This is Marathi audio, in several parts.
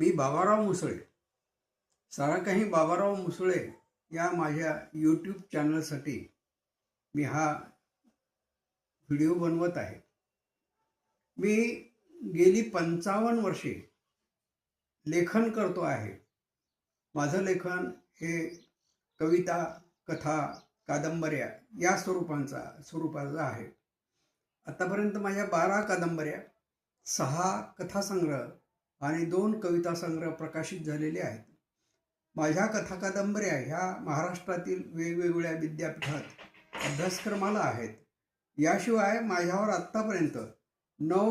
मी बाबाराव मुसळे. सारा काही बाबाराव मुसळे या माझ्या यूट्यूब चॅनलसाठी मी हा व्हिडिओ बनवत आहे. मी गेली 55 वर्षे लेखन करतो आहे. माझं लेखन हे कविता, कथा, कादंबऱ्या या स्वरूपाचं आहे. आतापर्यंत माझ्या 12 कादंबऱ्या, 6 कथासंग्रह आणि 2 कविता संग्रह प्रकाशित झालेले आहेत. माझ्या कथा कादंबऱ्या ह्या महाराष्ट्रातील वेगवेगळ्या विद्यापीठात अभ्यासक्रमाला आहेत. याशिवाय माझ्यावर आत्तापर्यंत 9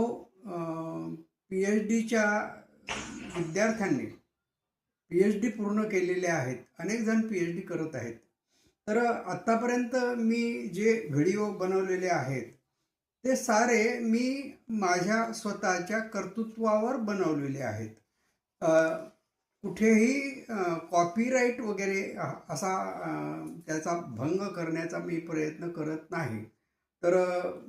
PhDच्या विद्यार्थ्यांनी PhD पूर्ण केलेले आहेत. अनेक जण PhD करत आहेत. तर आत्तापर्यंत मी जे व्हिडिओ बनवलेले आहेत ते सारे मी माझ्या स्वतःच्या कर्तृत्वावर बनवलेले आहेत. कुठेही कॉपीराईट वगैरे असा त्याचा भंग करण्याचा मी प्रयत्न करत नाही. तर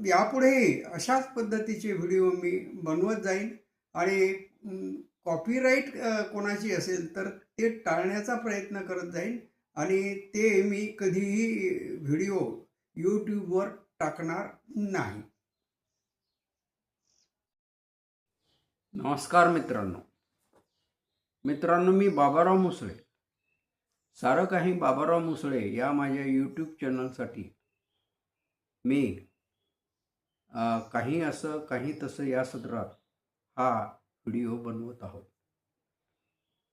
यापुढेही अशाच पद्धतीचे व्हिडिओ मी बनवत जाईन आणि कॉपीराईट कोणाची असेल तर ते टाळण्याचा प्रयत्न करत जाईन आणि ते मी कधीही व्हिडिओ यूट्यूबवर टाकणार नाही. नमस्कार मित्रांनो, मी बाबाराव मुसळे. सारं काही बाबाराव मुसळे या माझ्या यूट्यूब चॅनलसाठी मी काही असं काही तसं या सदरात हा व्हिडिओ बनवत आहोत.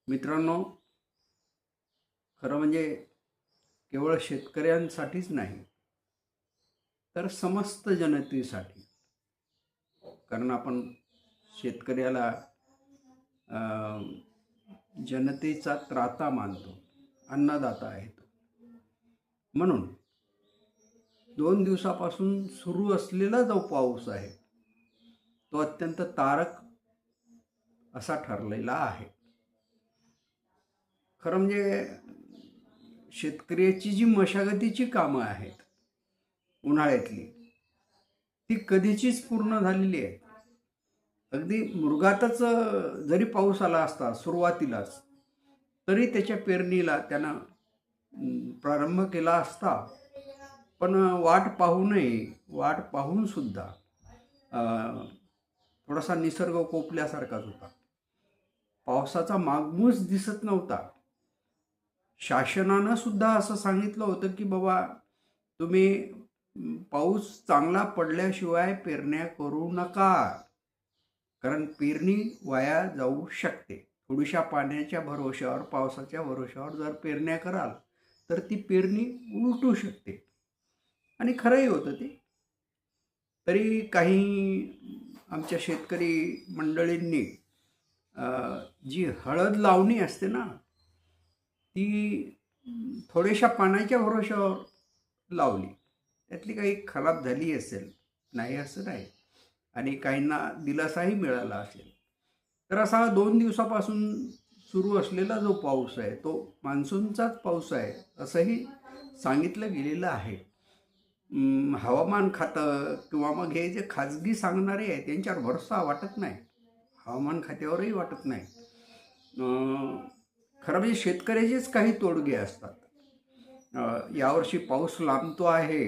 मित्रांनो, खरं म्हणजे केवळ शेतकऱ्यांसाठीच नाही तर समस्त जनतेसाठी. कारण आपण शेतकऱ्याला जनतेचा त्राता मानतो, अन्नदाता आहे तो. म्हणून 2 दिवसापासून सुरू असलेला जो पाऊस आहे तो अत्यंत तारक असा ठरलेला आहे. खरं म्हणजे शेतकऱ्याची जी मशागतीची कामं आहेत उन्हाळ्यातली ती कधीचीच पूर्ण झालेली आहे. अगदी मृगातच जरी पाऊस आला असता सुरुवातीलाच तरी त्याच्या पेरणीला त्यानं प्रारंभ केला असता. पण वाट पाहून सुद्धा थोडासा निसर्ग कोपल्यासारखाच होता. पावसाचा मागमूस दिसत नव्हता. शासनानं सुद्धा असं सांगितलं होतं की बाबा तुम्ही पाऊस चांगला पडल्याशिवाय पेरण्या करू नका, कारण पेरणी वाया जाऊ शकते. थोड्याशा पाण्याच्या भरोश्यावर, पावसाच्या भरोश्यावर जर पेरण्या कराल तर ती पेरणी उलटू शकते. आणि खरंही होतं ते. तरी काही आमच्या शेतकरी मंडळींनी जी हळद लावणी असते ना ती थोड्याशा पाण्याच्या भरोश्यावर लावली. त्यातली काही खराब झाली असेल, नाही असं नाही, आणि काहींना दिलासाही मिळाला असेल. तर असा 2 दिवसापासून सुरू असलेला जो पाऊस आहे तो मान्सूनचाच पाऊस आहे असंही सांगितलं गेलेलं आहे. हवामान खातं किंवा मग हे जे खाजगी सांगणारे आहेत त्यांच्यावर भरोसा वाटत नाही, हवामान खात्यावरही वाटत नाही. खरं म्हणजे शेतकऱ्याचेच काही तोडगे असतात. यावर्षी पाऊस लांबतो आहे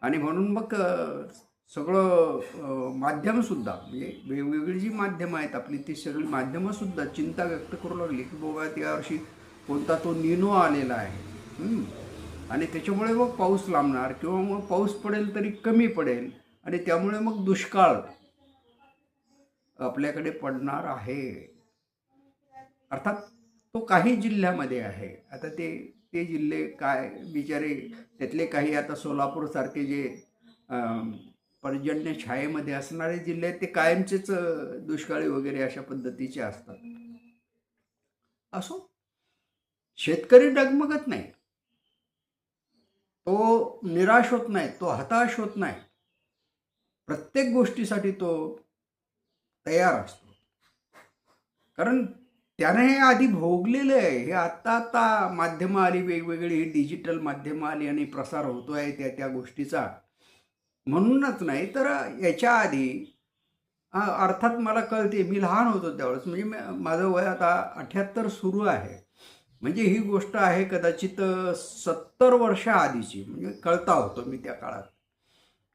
आणि म्हणून मग सगळं माध्यमसुद्धा, म्हणजे वेगवेगळी जी माध्यमं आहेत आपली ती सगळी माध्यमंसुद्धा चिंता व्यक्त करू लागली की बाबा यावर्षी कोणता तो निनो आलेला आहे आणि त्याच्यामुळे मग पाऊस लांबणार किंवा मग पाऊस पडेल तरी कमी पडेल आणि त्यामुळे मग दुष्काळ आपल्याकडे पडणार आहे. अर्थात तो काही जिल्ह्यामध्ये आहे. आता ते जिल्हे काय बिचारे, त्यातले काही आता सोलापूरसारखे जे पर्जन्य छायेमध्ये असणारे जिल्हे आहेत ते कायमचेच दुष्काळी वगैरे अशा पद्धतीचे असतात. असो, शेतकरी डगमगत नाही, तो निराश होत नाही, तो हताश होत नाही. प्रत्येक गोष्टीसाठी तो तयार असतो, कारण त्याने हे आधी भोगलेलं आहे. हे आत्ता माध्यमं आली, वेगवेगळी ही डिजिटल माध्यमं आली आणि प्रसार होतो आहे त्या गोष्टीचा. म्हणूनच नाही तर याच्या आधी अर्थात मला कळते, मी लहान होतो त्यावेळेस, म्हणजे माझं वय आता 78 सुरू आहे. म्हणजे ही गोष्ट आहे कदाचित 70 वर्ष आधीची, म्हणजे कळता होतो मी त्या काळात.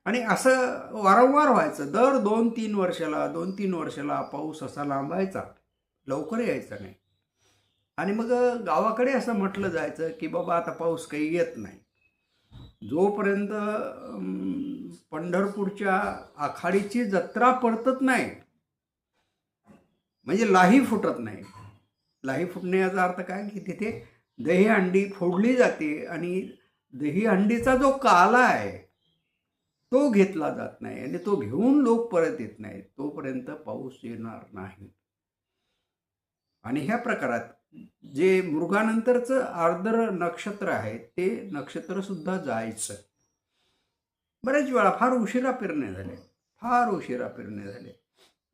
आणि असं वारंवार व्हायचं, दर 2-3 वर्षाला पाऊस असा लांबायचा, लवकर यायचा नाही. आणि मग गावाकडे असं म्हटलं जायचं की बाबा आता पाऊस काही येत नाही. जोपर्यंत पंढरपूरच्या आखाडीची जत्रा पडतच नाही, म्हणजे लाही फुटत नाही. लाही फुटणे याचा अर्थ काय, की तिथे दहीहंडी फोडली जाते आणि दहीहंडीचा जो काला आहे तो घेतला जात नाही आणि तो घेऊन लोक परत येत नाहीत, तोपर्यंत पाऊस येणार नाही. आणि ह्या प्रकारात जे मृगानंतरचं आर्द्र नक्षत्र आहे ते नक्षत्र सुद्धा जायचं. बऱ्याच वेळा फार उशिरा पेरणे झाले, फार उशिरा पेरणे झाले.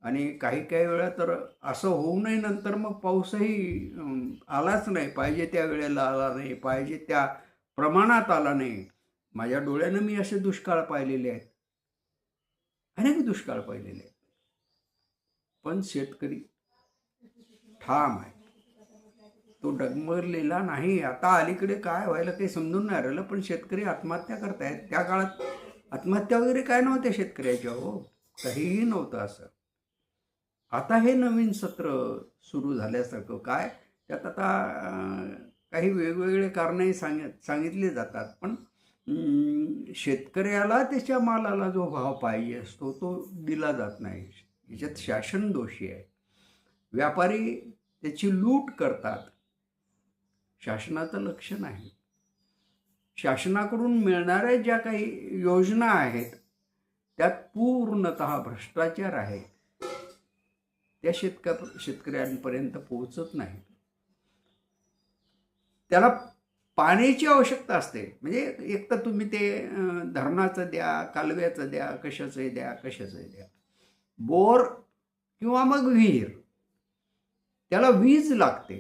आणि काही काही वेळा तर असं होऊ नये, नंतर मग पाऊसही आलाच नाही, पाहिजे त्या वेळेला आला नाही, पाहिजे त्या प्रमाणात आला नाही. माझ्या डोळ्यानं मी असे दुष्काळ पाहिलेले आहेत, अनेक दुष्काळ पाहिलेले आहेत. पण शेतकरी ठाम आहे, तो डगमगलेला नाही. आता अलीकडे काय व्हायला काही समजून नाही राहिलं, पण शेतकरी आत्महत्या करतायत. त्या काळात आत्महत्या वगैरे काय नव्हत्या शेतकऱ्याच्या, हो, काहीही नव्हतं असं. आता हे नवीन सत्र सुरू झाल्यासारखं काय, त्यात आता काही वेगवेगळे कारणंही सांगितले जातात. पण शेतकऱ्याला त्याच्या मालाला जो भाव पाहिजे असतो तो दिला जात नाही. याच्यात शासन दोषी आहे. व्यापारी त्याची लूट करतात, शासनाचं लक्ष नाही. शासनाकडून मिळणाऱ्या ज्या काही योजना आहेत त्यात पूर्णतः भ्रष्टाचार आहे, त्या शेतकऱ्यांपर्यंत पोहोचत नाही. त्याला पाण्याची आवश्यकता असते, म्हणजे एक तर तुम्ही ते धरणाचं द्या, कालव्याचं द्या, कशाचंही द्या, बोर किंवा मग विहीर, त्याला वीज लागते.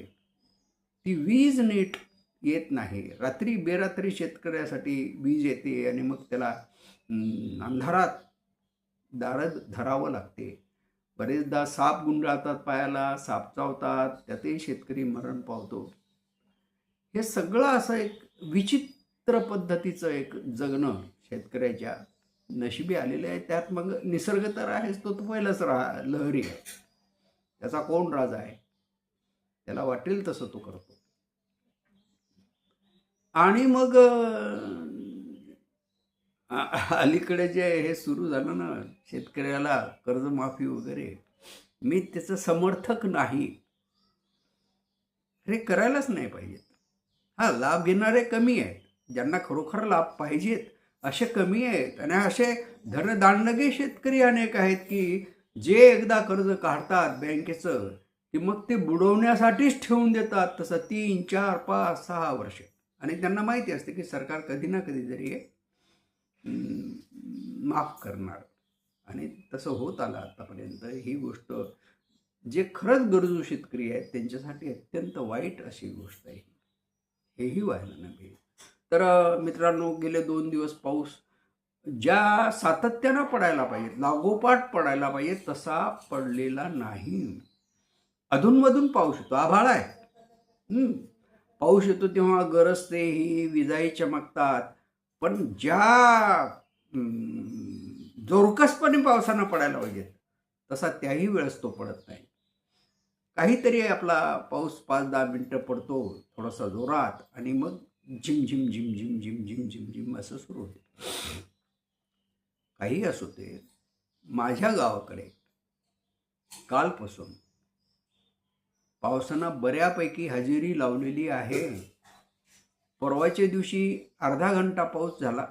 ती वीज नीट येत नाही. रात्री बेरात्री शेतकऱ्यासाठी वीज येते आणि मग त्याला अंधारात दारद धरावं लागते. बरेचदा साप गुंडाळतात पायाला, साप चावतात, त्यातही शेतकरी मरण पावतो. हे सगळं असं एक विचित्र पद्धतीचं एक जगणं शेतकऱ्याच्या नशिबी आलेलं आहे. त्यात मग निसर्ग तर आहेच, तो पहिलाच लहरी आहे, त्याचा कोण राजा आहे, त्याला वाटेल तसं तो करतो. आणि मग अलीकडे जे हे सुरू झालं ना, शेतकऱ्याला कर्जमाफी वगैरे, मी त्याचं समर्थक नाही. हे करायलाच नाही पाहिजेत. लाभ घेणारे कमी आहेत, ज्यांना खरोखर लाभ पाहिजेत असे कमी आहेत. आणि असे धनदांडगे शेतकरी अनेक आहेत की जे एकदा कर्ज काढतात बँकेचं की मग ते बुडवण्यासाठीच ठेवून देतात, तसं 3, 4, 5, 6 वर्ष. आणि त्यांना माहिती असते की सरकार कधी ना कधी तरी माफ करणार. आणि तसं होत आलं आतापर्यंत. ही गोष्ट जे खरंच गरजू शेतकरी आहेत त्यांच्यासाठी अत्यंत वाईट अशी गोष्ट आहे. हेही व्हायला नाही. तर मित्रांनो, गेले 2 दिवस पाऊस ज्या सातत्यानं पडायला पाहिजे, लागोपाठ पडायला पाहिजे, तसा पडलेला नाही. अधूनमधून पाऊस येतो, आभाळ आहे, पाऊस येतो तेव्हा गरजते, ही विजाही चमकतात. पण ज्या जोरकसपणे पावसानं पडायला पाहिजे तसा त्याही वेळेस तो पडत नाही. काहीतरी आपला पाऊस 5-10 मिनिटं पडतो थोडासा जोरात आणि मग झिम झिम झिम झिम झिम झिम झिम झिम असं सुरू होते. काही असो ते, माझ्या गावाकडे कालपासून पावसानं बऱ्यापैकी हजेरी लावलेली आहे. परवाच्या दिवशी अर्धा घंटा पाऊस झाला,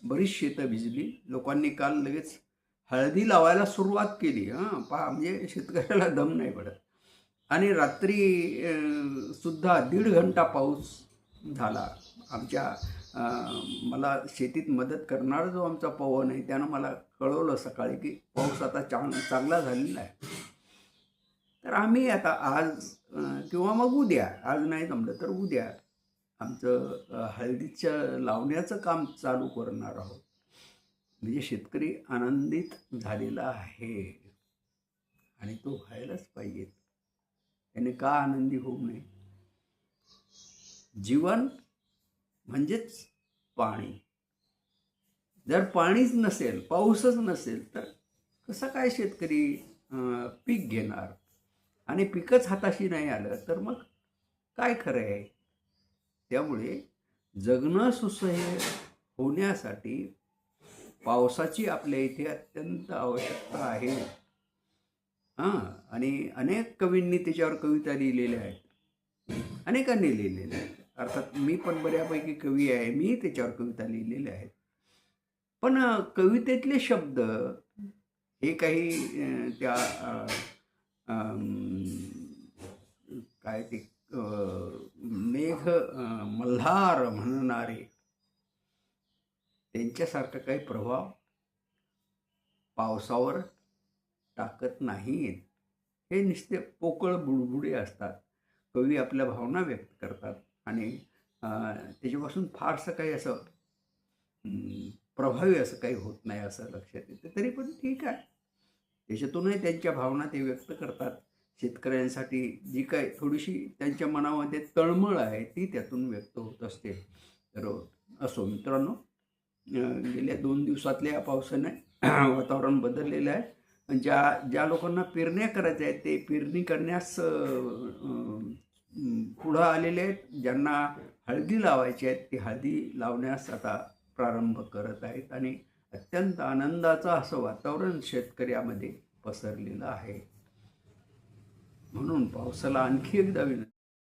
बरीच शेतं भिजली. लोकांनी काल लगेच हळदी लावायला सुरुवात केली. पहा, म्हणजे शेतकऱ्याला दम नाही पडत. आणि रात्री सुद्धा 1.5 घंटा पाऊस झाला. मला शेतीत मदत करणारा जो आमचा पवन आहे त्यानं मला कळवलं सकाळी की पाऊस आता चांगला झालेला आहे. तर आम्ही आता आज किंवा मग उद्या, आज नाही जमलं तर उद्या आमचं हळदीच्या लावण्याचं काम चालू करणार आहोत. म्हणजे शेतकरी आनंदित झालेला आहे. आणि तो व्हायलाच पाहिजे. त्याने का आनंदी होऊ नये? जीवन म्हणजेच पाणी. जर पाणीच नसेल, पाऊसच नसेल, तर कसं काय शेतकरी पीक घेणार? आणि पिकच हाताशी नाही आलं तर मग काय खरं आहे? त्यामुळे जगणं सुसह्य होण्यासाठी पावसाची आपल्या इथे अत्यंत आवश्यकता आहे. हां, आणि अनेक कवींनी त्याच्यावर कविता लिहिलेल्या आहेत. अनेकांनी लिहिलेल्या आहेत. अर्थात मी पण बऱ्यापैकी कवी आहे. मी त्याच्यावर कविता लिहिलेल्या आहेत. पण कवितेतले शब्द हे काही त्या काय ते मेघ मल्हार म्हणणारे त्यांच्यासारखा काही प्रभाव पावसावर टाकत नाहीत. हे नुसते पोकळ बुडबुडे असतात. कवी आपल्या भावना व्यक्त करतात आणि त्याच्यापासून फारसं काही असं प्रभावी असं काही होत नाही असं लक्षात येतं. तरी पण ठीक आहे. त्याच्यातूनही त्यांच्या भावना ते व्यक्त करतात. शेतकऱ्यांसाठी जी काही थोडीशी त्यांच्या मनामध्ये तळमळ आहे ती त्यातून व्यक्त होत असते. तर असो मित्रांनो, गेल्या 2 दिवसातल्या पावसाने वातावरण बदललेलं आहे. ज्या लोकांना पेरण्या करायच्या आहेत ते पेरणी करण्यास पुढं आलेले आहेत. ज्यांना हळदी लावायची आहेत ती हळदी लावण्यास आता प्रारंभ करत आहेत आणि अत्यंत आनंदाचं असं वातावरण शेतकऱ्यामध्ये पसरलेलं आहे. म्हणून पावसाला आणखी एकदा विनंती